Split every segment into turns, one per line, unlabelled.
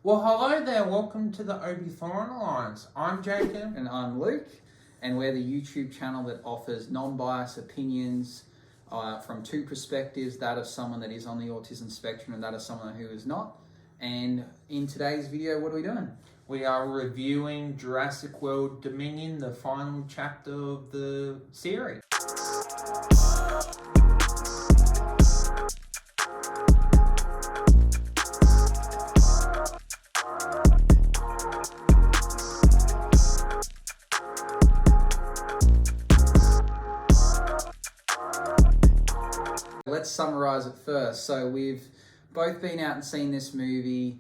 Well, hello there. Welcome to the Obithorian Alliance. I'm Jacob.
And I'm Luke, and we're the YouTube channel that offers non-biased opinions from two perspectives, that of someone that is on the autism spectrum and that of someone who is not. And in today's video, what are we doing?
We are reviewing Jurassic World Dominion, the final chapter of the series.
Let's summarize it first. So we've both been out and seen this movie.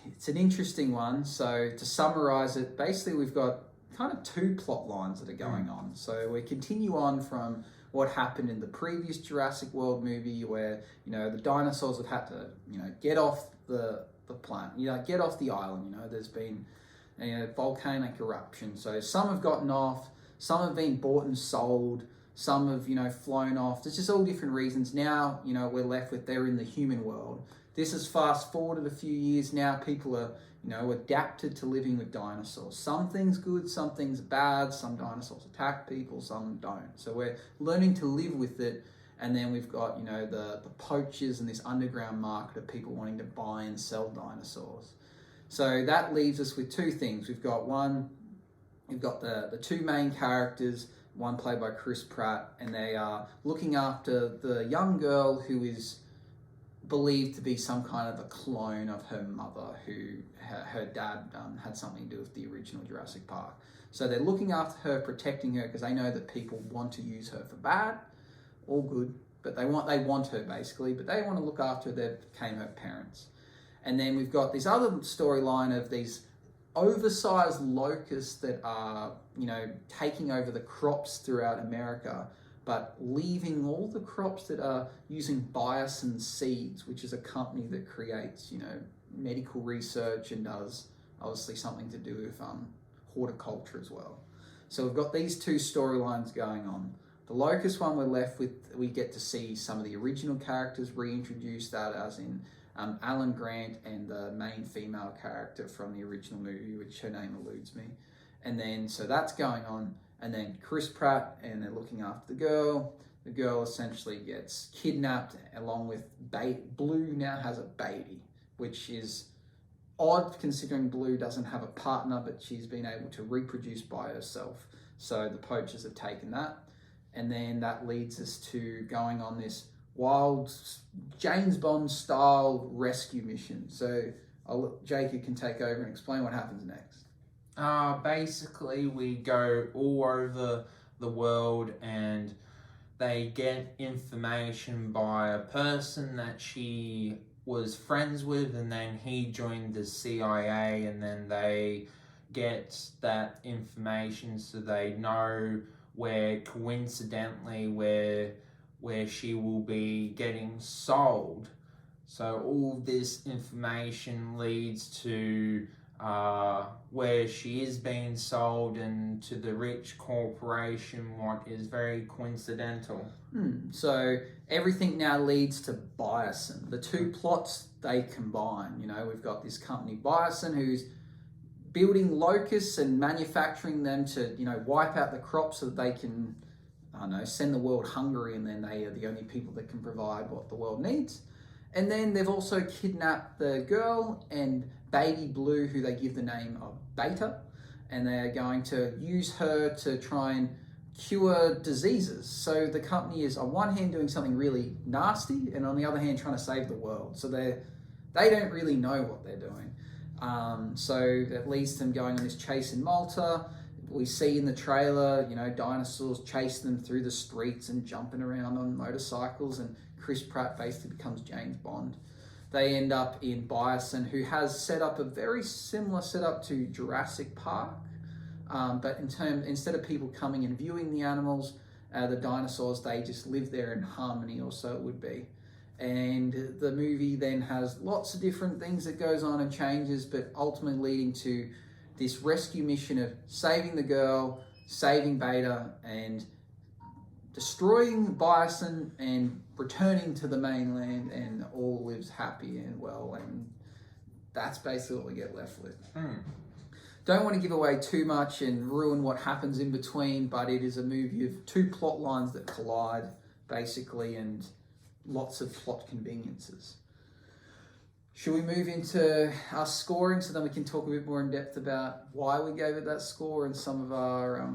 It's an interesting one. So to summarize it, basically we've got kind of two plot lines that are going on. So we continue on from what happened in the previous Jurassic World movie where, the dinosaurs have had to, get off the planet, get off the island. There's been volcanic eruption. So some have gotten off, some have been bought and sold, some have, flown off. There's just all different reasons. Now, we're left with they're in the human world. This is fast forwarded a few years. Now people are, adapted to living with dinosaurs. Some things good, some things bad. Some dinosaurs attack people, some don't. So we're learning to live with it. And then we've got, the poachers and this underground market of people wanting to buy and sell dinosaurs. So that leaves us with two things. We've got the two main characters, one played by Chris Pratt, and they are looking after the young girl who is believed to be some kind of a clone of her mother, who her dad had something to do with the original Jurassic Park. So they're looking after her, protecting her, because they know that people want to use her for bad, all good, but they want her basically, but they want to look after her. They became her parents. And then we've got this other storyline of these oversized locusts that are, taking over the crops throughout America, but leaving all the crops that are using biosin seeds, which is a company that creates, medical research and does obviously something to do with horticulture as well. So we've got these two storylines going on. The locust one we're left with, we get to see some of the original characters reintroduced, that as in Alan Grant and the main female character from the original movie, which her name eludes me. And then, so that's going on. And then Chris Pratt, and they're looking after the girl. The girl essentially gets kidnapped along with Blue now has a baby, which is odd considering Blue doesn't have a partner, but she's been able to reproduce by herself. So the poachers have taken that. And then that leads us to going on this wild James Bond style rescue mission. So Jake, you can take over and explain what happens next.
Basically, we go all over the world and they get information by a person that she was friends with, and then he joined the CIA, and then they get that information so they know where she will be getting sold. So all this information leads to where she is being sold and to the rich corporation, what is very coincidental.
So everything now leads to biosin. The two plots, they combine. We've got this company Biosin who's building locusts and manufacturing them to, wipe out the crops so that they can, send the world hungry, and then they are the only people that can provide what the world needs. And then they've also kidnapped the girl and baby Blue, who they give the name of Beta, and they're going to use her to try and cure diseases. So the company is on one hand doing something really nasty, and on the other hand trying to save the world. So they don't really know what they're doing. So that leads to them going on this chase in Malta. We see in the trailer, dinosaurs chasing them through the streets and jumping around on motorcycles, and Chris Pratt basically becomes James Bond. They end up in Biosin, who has set up a very similar setup to Jurassic Park, but instead of people coming and viewing the animals, the dinosaurs, they just live there in harmony, or so it would be. And the movie then has lots of different things that goes on and changes, but ultimately leading to this rescue mission of saving the girl, saving Beta, and destroying Biosin and returning to the mainland, and all lives happy and well. And that's basically what we get left with.
Mm.
Don't want to give away too much and ruin what happens in between, but it is a movie of two plot lines that collide, basically, and lots of plot conveniences. Should we move into our scoring so then we can talk a bit more in depth about why we gave it that score and some of our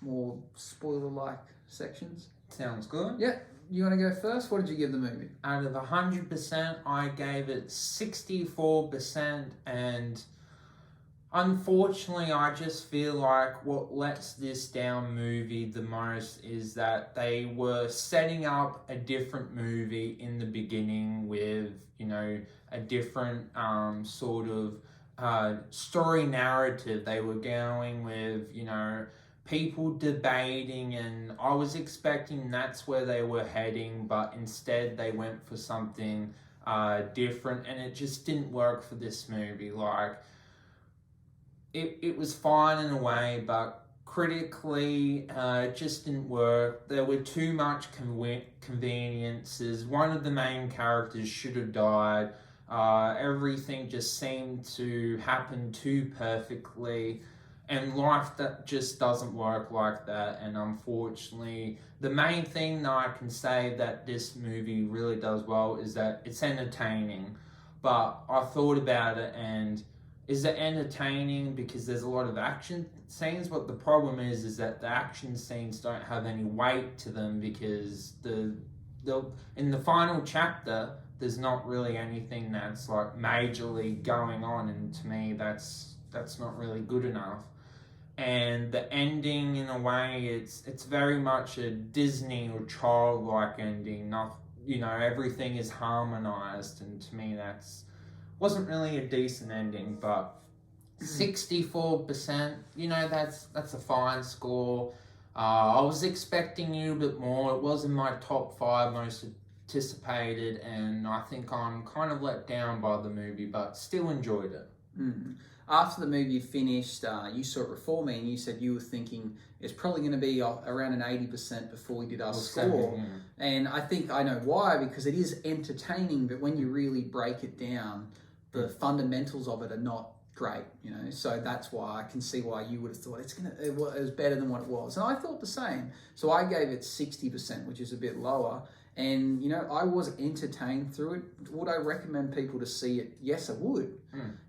more spoiler-like sections?
Sounds good.
Yeah. You want to go first? What did you give the movie?
Out of 100%, I gave it 64%, and unfortunately, I just feel like what lets this down movie the most is that they were setting up a different movie in the beginning with, a different sort of story narrative. They were going with, people debating, and I was expecting that's where they were heading, but instead they went for something different, and it just didn't work for this movie. Like, it was fine in a way, but critically, it just didn't work. There were too much conveniences. One of the main characters should have died. Everything just seemed to happen too perfectly. And life that just doesn't work like that. And unfortunately, the main thing that I can say that this movie really does well is that it's entertaining. But I thought about it, and is it entertaining because there's a lot of action scenes? But the problem is that the action scenes don't have any weight to them, because in the final chapter, there's not really anything that's like majorly going on, and to me that's not really good enough. And the ending, in a way, it's very much a Disney or childlike ending. Not, everything is harmonized, and to me wasn't really a decent ending. But 64%, that's a fine score. I was expecting a little bit more. It was in my top 5 most anticipated, and I think I'm kind of let down by the movie, but still enjoyed it.
After the movie finished, you saw it before me, and you said you were thinking it's probably going to be around an 80% before we did our score.
70, yeah.
And I think I know why, because it is entertaining, but when you really break it down, the fundamentals of it are not great, So that's why I can see why you would have thought it was better than what it was. And I thought the same. So I gave it 60%, which is a bit lower. And, I was entertained through it. Would I recommend people to see it? Yes, I would.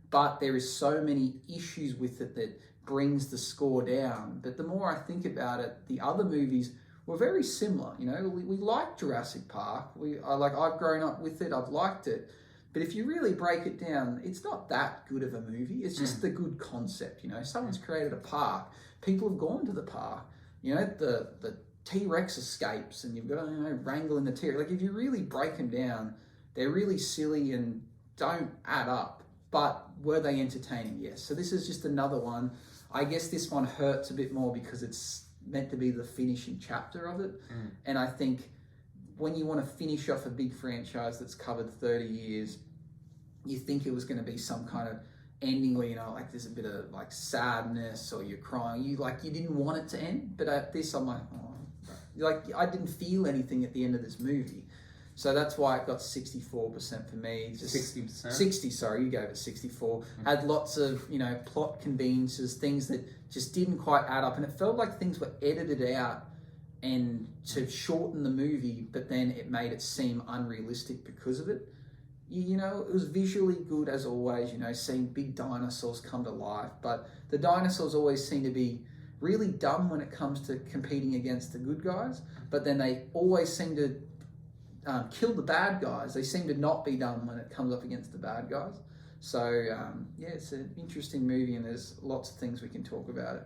But there is so many issues with it that brings the score down. But the more I think about it, the other movies were very similar. We liked Jurassic Park. I've grown up with it. I've liked it. But if you really break it down, it's not that good of a movie. It's just the good concept. Someone's created a park. People have gone to the park. The T-Rex escapes, and you've got to wrangle in the T-Rex. Like, if you really break them down, they're really silly and don't add up. But were they entertaining? Yes. So this is just another one. I guess this one hurts a bit more because it's meant to be the finishing chapter of it. And I think when you want to finish off a big franchise that's covered 30 years, you think it was going to be some kind of ending where, there's a bit of sadness, or you're crying. You didn't want it to end. But at this, I'm like, I didn't feel anything at the end of this movie. So that's why it got 64% for me.
60%?
60, sorry, you gave it 64. Had lots of, plot conveniences, things that just didn't quite add up. And it felt like things were edited out and to shorten the movie, but then it made it seem unrealistic because of it. It was visually good as always, seeing big dinosaurs come to life. But the dinosaurs always seem to be really dumb when it comes to competing against the good guys. But then they always seem to kill the bad guys. They seem to not be dumb when it comes up against the bad guys. So, it's an interesting movie, and there's lots of things we can talk about it.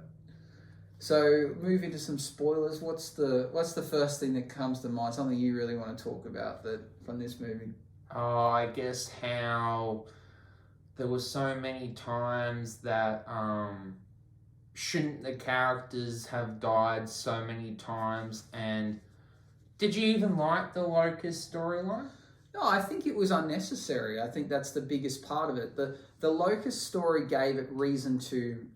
So, move into some spoilers. What's the first thing that comes to mind? Something you really want to talk about from this movie?
I guess how there were so many times that shouldn't the characters have died so many times. And did you even like the Locust storyline?
No, I think it was unnecessary. I think that's the biggest part of it. The Locust story gave it reason to,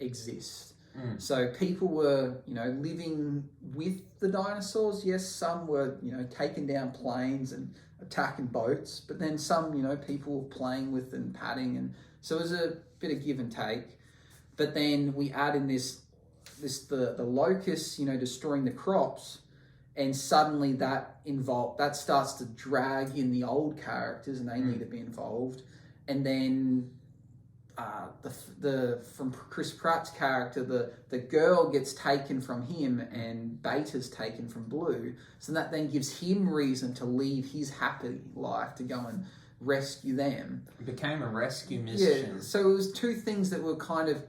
exist. So people were, living with the dinosaurs. Yes, some were, taking down planes and attacking boats, but then some, people were playing with and patting, and so it was a bit of give and take. But then we add in the locusts, destroying the crops, and suddenly that starts to drag in the old characters, and they need to be involved. And then from Chris Pratt's character, the girl gets taken from him, and Beta's taken from Blue. So that then gives him reason to leave his happy life to go and rescue them.
It became a rescue mission.
Yeah, so it was two things that were kind of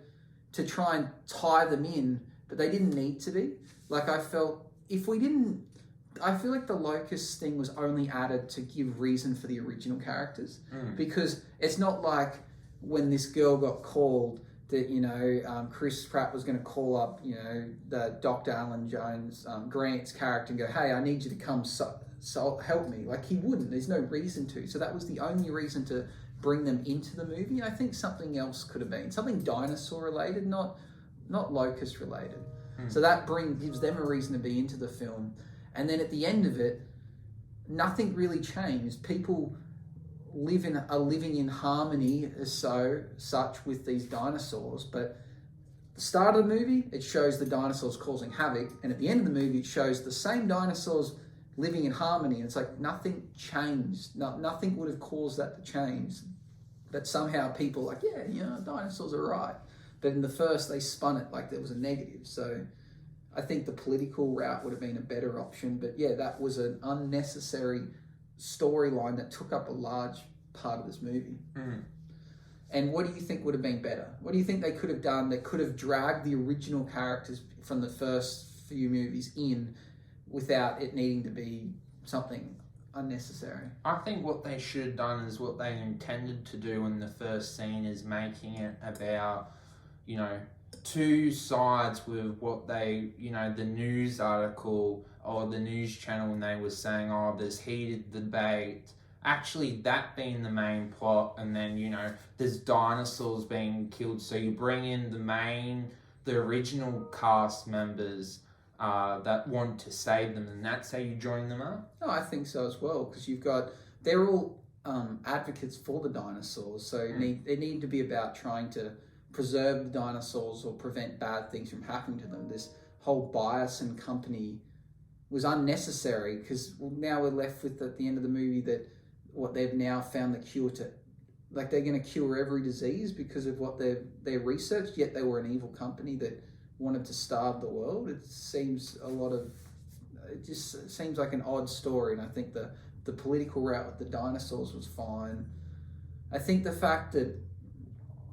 to try and tie them in, but they didn't need to be. Like, I felt I feel like the Locust thing was only added to give reason for the original characters, because it's not like when this girl got called that, Chris Pratt was going to call up, the Dr. Alan Jones, Grant's character, and go, hey, I need you to come so help me. Like, he wouldn't. There's no reason to. So that was the only reason to bring them into the movie. And I think something else could have been. Something dinosaur related, not locust related. So that gives them a reason to be into the film. And then at the end of it, nothing really changed. People are living in harmony such with these dinosaurs. But the start of the movie, it shows the dinosaurs causing havoc. And at the end of the movie, it shows the same dinosaurs living in harmony. And it's like nothing changed. Nothing would have caused that to change. But somehow people are like, dinosaurs are right. But in the first, they spun it like there was a negative. So I think the political route would have been a better option. But yeah, that was an unnecessary storyline that took up a large part of this movie. And what do you think would have been better? What do you think they could have done that could have dragged the original characters from the first few movies in without it needing to be something unnecessary?
I think what they should have done is what they intended to do in the first scene, is making it about, two sides with what they, the news article or the news channel, when they were saying, there's heated debate, actually that being the main plot, and then, there's dinosaurs being killed. So you bring in the original cast members that want to save them, and that's how you join them up?
No, I think so as well, because they're all advocates for the dinosaurs, so they need to be about trying to preserve the dinosaurs or prevent bad things from happening to them. This whole bias and company was unnecessary, because now we're left with at the end of the movie that they've now found the cure to, like, they're going to cure every disease because of what they researched, yet they were an evil company that wanted to starve the world. It just seems like an odd story, and I think the political route with the dinosaurs was fine. I think the fact that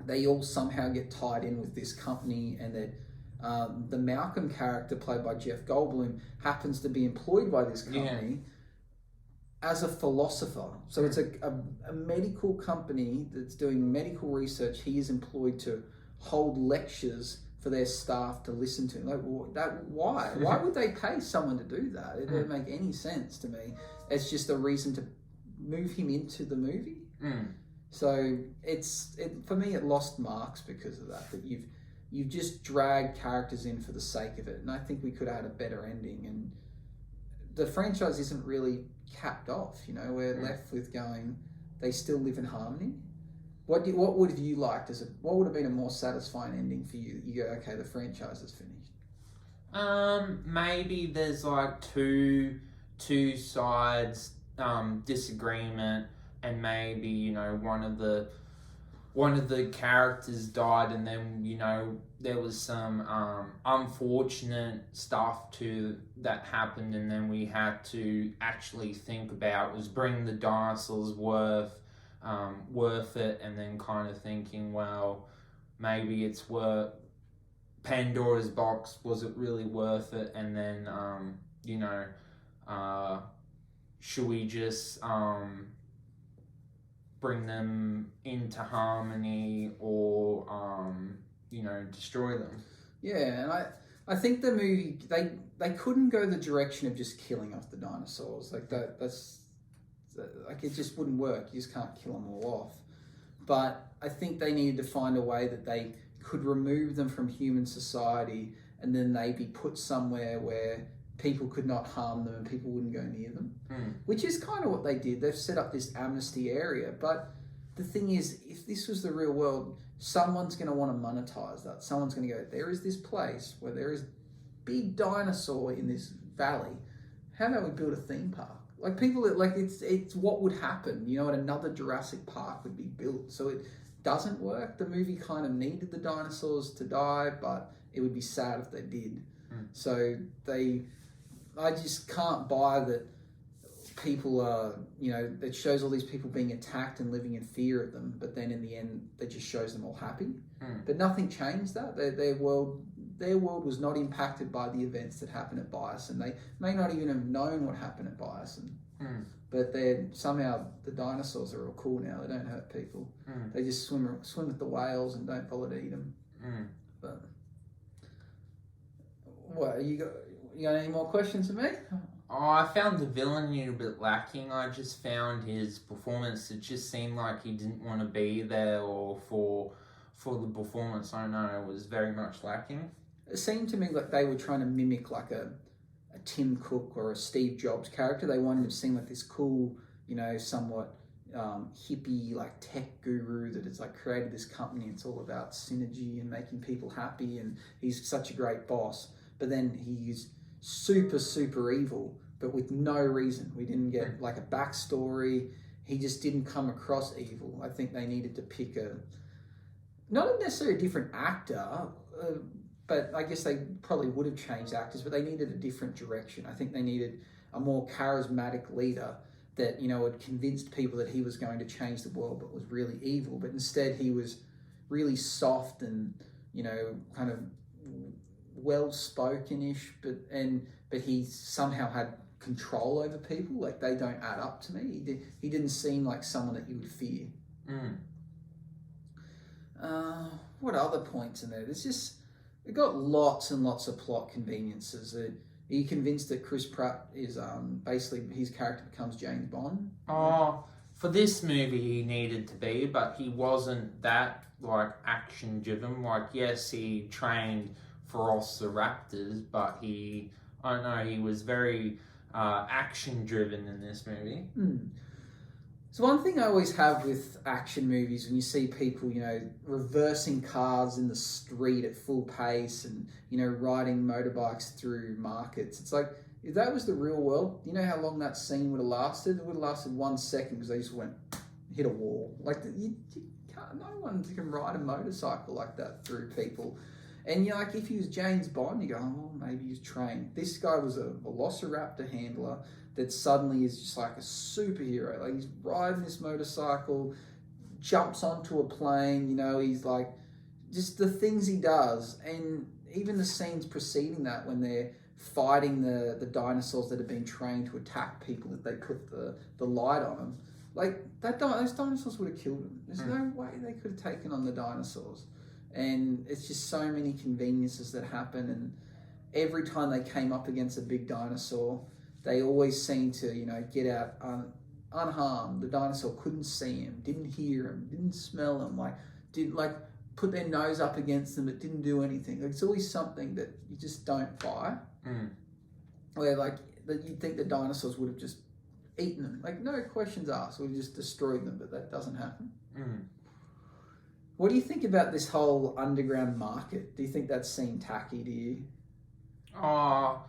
they all somehow get tied in with this company, and that the Malcolm character played by Jeff Goldblum happens to be employed by this company as a philosopher. So it's a medical company that's doing medical research. He is employed to hold lectures for their staff to listen to. Like, why? Why would they pay someone to do that? It didn't make any sense to me. It's just a reason to move him into the movie. So for me, it lost marks because of that. That you've just dragged characters in for the sake of it, and I think we could have had a better ending. And the franchise isn't really capped off. We're left with going, they still live in harmony. What would have you liked what would have been a more satisfying ending for you? That you go, okay, the franchise is finished.
Maybe there's like two sides disagreement, and maybe one of the characters died, and then there was some unfortunate stuff that happened, and then we had to actually think about, was bringing the dinosaurs worth it, and then kind of thinking, well, maybe it's worth Pandora's box, was it really worth it? And then should we just bring them into harmony, or destroy them?
Yeah, and I think the movie, they couldn't go the direction of just killing off the dinosaurs. Like that's like, it just wouldn't work. You just can't kill them all off. But I think they needed to find a way that they could remove them from human society, and then they be put somewhere where people could not harm them and people wouldn't go near them,
Mm.
which is kind of what they did. They've set up this amnesty area, but the thing is, if this was the real world, someone's going to want to monetize that. Someone's going to go, there is this place where there is big dinosaur in this valley. How about we build a theme park? Like people, like it's what would happen. You know, and another Jurassic Park would be built. So it doesn't work. The movie kind of needed the dinosaurs to die, but it would be sad if they did.
Mm.
So I just can't buy that people are, you know, it shows all these people being attacked and living in fear of them, but then in the end, it just shows them all happy.
Mm.
But nothing changed that. Their world was not impacted by the events that happened at Bison. They may not even have known what happened at Bison.
Mm.
But somehow the dinosaurs are all cool now. They don't hurt people.
Mm.
They just swim with the whales and don't bother to eat them.
Mm.
But what you got any more questions for me?
Oh, I found the villain a bit lacking. I just found his performance. It just seemed like he didn't want to be there, or for the performance. I don't know. It was very much lacking.
It seemed to me like they were trying to mimic like a Tim Cook or a Steve Jobs character. They wanted him to seem like this cool, you know, somewhat hippie, like tech guru that has like created this company. It's all about synergy and making people happy, and he's such a great boss. But then he's super, super evil, but with no reason. We didn't get like a backstory. He just didn't come across evil. I think they needed to pick not necessarily a different actor, but I guess they probably would have changed actors, but they needed a different direction. I think they needed a more charismatic leader that, you know, had convinced people that he was going to change the world, but was really evil. But instead he was really soft and, you know, kind of well-spoken-ish, but he somehow had control over people. Like, they don't add up to me. He didn't seem like someone that you would fear.
Mm.
What other points in there? It got lots and lots of plot conveniences. Are you convinced that Chris Pratt is basically his character becomes James Bond?
Oh, for this movie he needed to be, but he wasn't that like action driven. Like, yes, he trained Velociraptors, but he was very action driven in this movie.
So one thing I always have with action movies, when you see people, you know, reversing cars in the street at full pace and, you know, riding motorbikes through markets, it's like, if that was the real world, you know how long that scene would have lasted? It would have lasted 1 second because they just went, hit a wall. Like, you can't, no one can ride a motorcycle like that through people. And, you know, like, if he was James Bond, you go, oh, well, maybe he's trained. This guy was a Velociraptor handler that suddenly is just like a superhero. Like, he's riding this motorcycle, jumps onto a plane, you know, he's like, just the things he does. And even the scenes preceding that, when they're fighting the dinosaurs that have been trained to attack people, that they put the light on them. Like, those dinosaurs would have killed them. There's no way they could have taken on the dinosaurs. And it's just so many conveniences that happen, and every time they came up against a big dinosaur, they always seemed to, you know, get out unharmed. The dinosaur couldn't see him, didn't hear him, didn't smell him, didn't put their nose up against them, but didn't do anything. Like, it's always something that you just don't buy. Where like that you'd think the dinosaurs would have just eaten them. Like, no questions asked, we just destroyed them, but that doesn't happen. What do you think about this whole underground market? Do you think that seemed tacky to you?
Oh,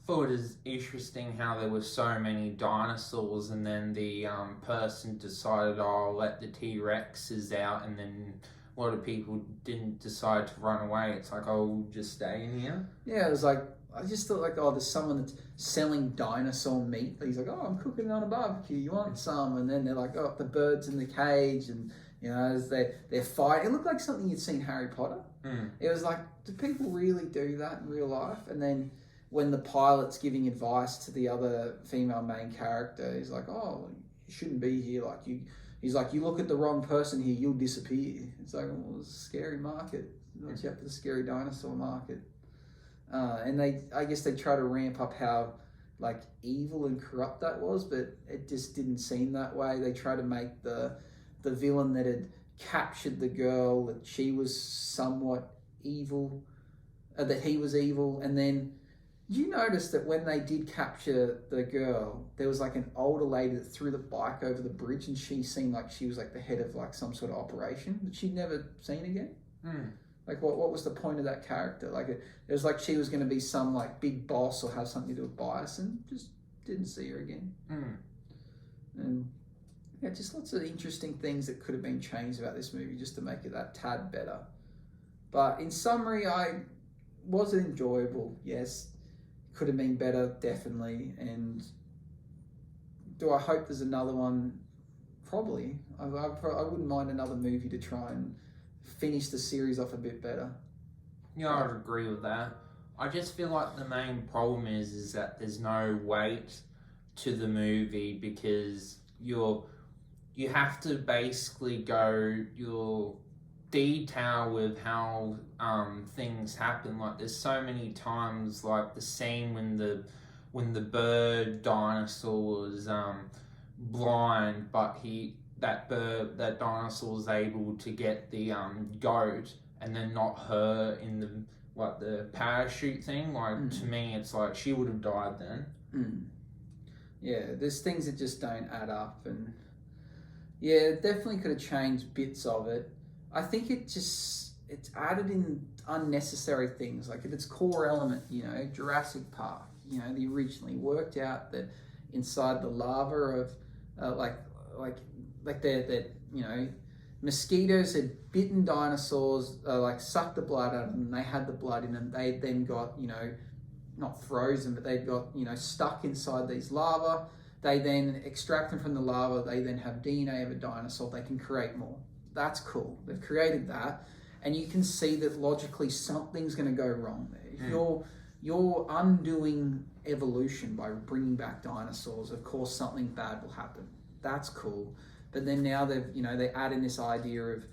thought it was interesting how there were so many dinosaurs, and then the person decided, oh, I'll let the T-Rexes out, and then a lot of people didn't decide to run away. It's like, oh, we'll just stay in here.
Yeah, it was like, I just thought like, oh, there's someone that's selling dinosaur meat. He's like, oh, I'm cooking it on a barbecue. You want some? And then they're like, oh, the bird's in the cage, and you know, as they're fighting. It looked like something you'd seen Harry Potter. It was like, do people really do that in real life? And then when the pilot's giving advice to the other female main character, he's like, oh, you shouldn't be here. Like, he's like, you look at the wrong person here, you'll disappear. It's like, well, it's a scary market. Watch out for the scary dinosaur market. And I guess they try to ramp up how like evil and corrupt that was, but it just didn't seem that way. They try to make the villain that had captured the girl, that she was somewhat evil, that he was evil, and then You notice that when they did capture the girl, there was like an older lady that threw the bike over the bridge, and she seemed like she was like the head of like some sort of operation that she'd never seen again. Like, what was the point of that character? Like, it was like she was going to be some like big boss or have something to do with bias, and just didn't see her again. And yeah, just lots of interesting things that could have been changed about this movie just to make it that tad better. But in summary, was it enjoyable? Yes. Could have been better, definitely. And do I hope there's another one? Probably. I wouldn't mind another movie to try and finish the series off a bit better.
Yeah, I would agree with that. I just feel like the main problem is that there's no weight to the movie, because you have to basically go your detail with how things happen. Like, there's so many times, like the scene when the bird dinosaur was blind, but that dinosaur was able to get the goat, and then not her in the parachute thing. Like, to me, it's like she would have died then.
Yeah, there's things that just don't add up, and yeah, definitely could have changed bits of it. I think it's added in unnecessary things. Like, at its core element, Jurassic Park, they originally worked out that inside the lava of mosquitoes had bitten dinosaurs, like sucked the blood out of them. They had the blood in them. They then got, not frozen, but they got, stuck inside these lava. They then extract them from the lava. They then have DNA of a dinosaur. They can create more. That's cool. They've created that. And you can see that logically something's going to go wrong there. If you're undoing evolution by bringing back dinosaurs, of course something bad will happen. That's cool. But then now they add in this idea of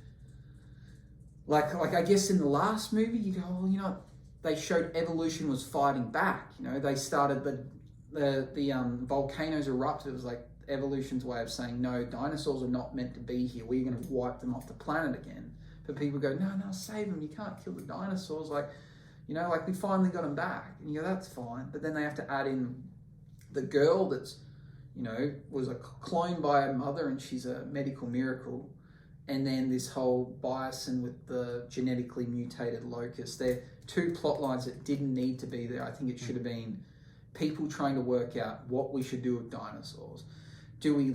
like I guess in the last movie you go, well, they showed evolution was fighting back. They started the volcanoes erupted. It was like evolution's way of saying, no, dinosaurs are not meant to be here. We're going to wipe them off the planet again. But people go, no, save them. You can't kill the dinosaurs. Like we finally got them back. And you go, that's fine. But then they have to add in the girl that's, was a clone by her mother, and she's a medical miracle. And then this whole bison with the genetically mutated locust. They're two plot lines that didn't need to be there. I think it should have been people trying to work out what we should do with dinosaurs. Do we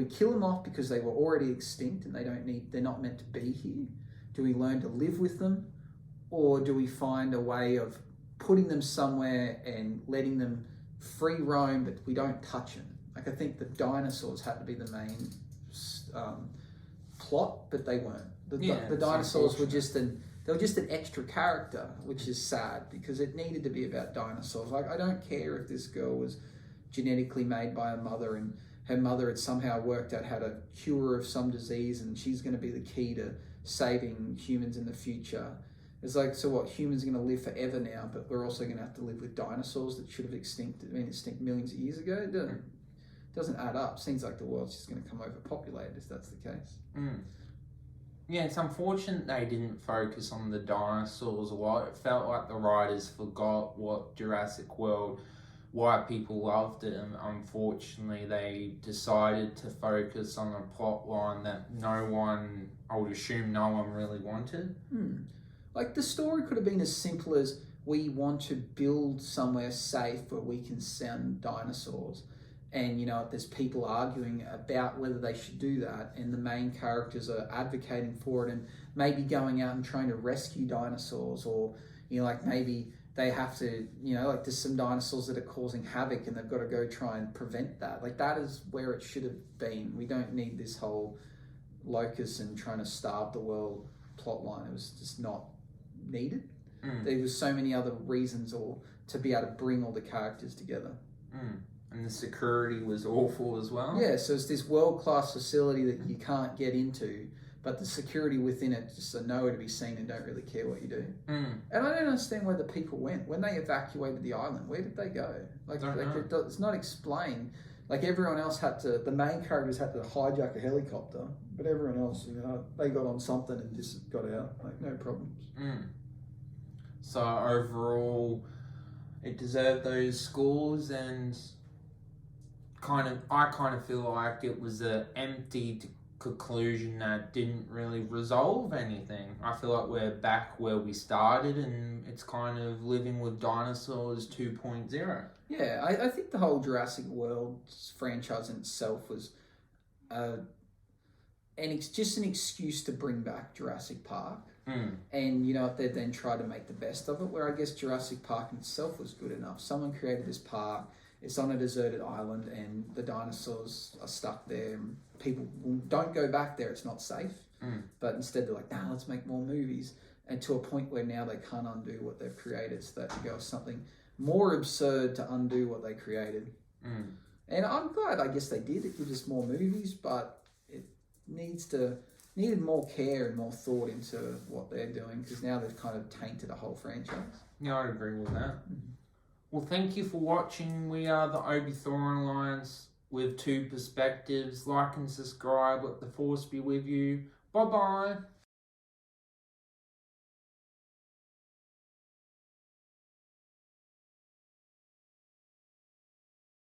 kill them off because they were already extinct and they're not meant to be here? Do we learn to live with them? Or do we find a way of putting them somewhere and letting them free roam, but we don't touch them? Like, I think the dinosaurs had to be the main plot, but they weren't. The dinosaurs were just an extra character, which is sad because it needed to be about dinosaurs. Like, I don't care if this girl was genetically made by her mother and her mother had somehow worked out how to cure her of some disease and she's going to be the key to saving humans in the future. It's like, so what, humans are going to live forever now, but we're also going to have to live with dinosaurs that should have extinct millions of years ago? It doesn't add up. Seems like the world's just going to come overpopulated if that's the case.
Yeah, it's unfortunate they didn't focus on the dinosaurs a lot. It felt like the writers forgot what Jurassic World, why people loved it, and unfortunately they decided to focus on a plot line that I would assume no one really wanted.
Like, the story could have been as simple as, we want to build somewhere safe where we can send dinosaurs. And, there's people arguing about whether they should do that, and the main characters are advocating for it and maybe going out and trying to rescue dinosaurs, or, maybe they have to, there's some dinosaurs that are causing havoc and they've got to go try and prevent that. Like, that is where it should have been. We don't need this whole locust and trying to starve the world plot line. It was just not needed. There was so many other reasons to be able to bring all the characters together.
And the security was awful as well.
Yeah, so it's this world-class facility that you can't get into, but the security within it just are nowhere to be seen and don't really care what you do. And I don't understand where the people went. When they evacuated the island, where did they go? It's not explained. Like, everyone else the main characters had to hijack a helicopter, but everyone else, they got on something and just got out. Like, no problems.
So overall, it deserved those scores, and I kind of feel like it was an empty conclusion that didn't really resolve anything. I feel like we're back where we started, and it's kind of living with dinosaurs 2.0.
Yeah, I think the whole Jurassic World franchise in itself was just an excuse to bring back Jurassic Park. And you know what, they then tried to make the best of it, where I guess Jurassic Park in itself was good enough. Someone created this park, it's on a deserted island, and the dinosaurs are stuck there, and people don't go back there, it's not safe. But instead they're like, nah, let's make more movies. And to a point where now they can't undo what they've created, so they have to go with something more absurd to undo what they created. And I'm glad, I guess they did. It gives us more movies, but it needed more care and more thought into what they're doing, because now they've kind of tainted a whole franchise.
Yeah, I'd agree with that. Well, thank you for watching. We are the Obithorian Alliance with two perspectives. Like and subscribe. Let the force be with you. Bye-bye.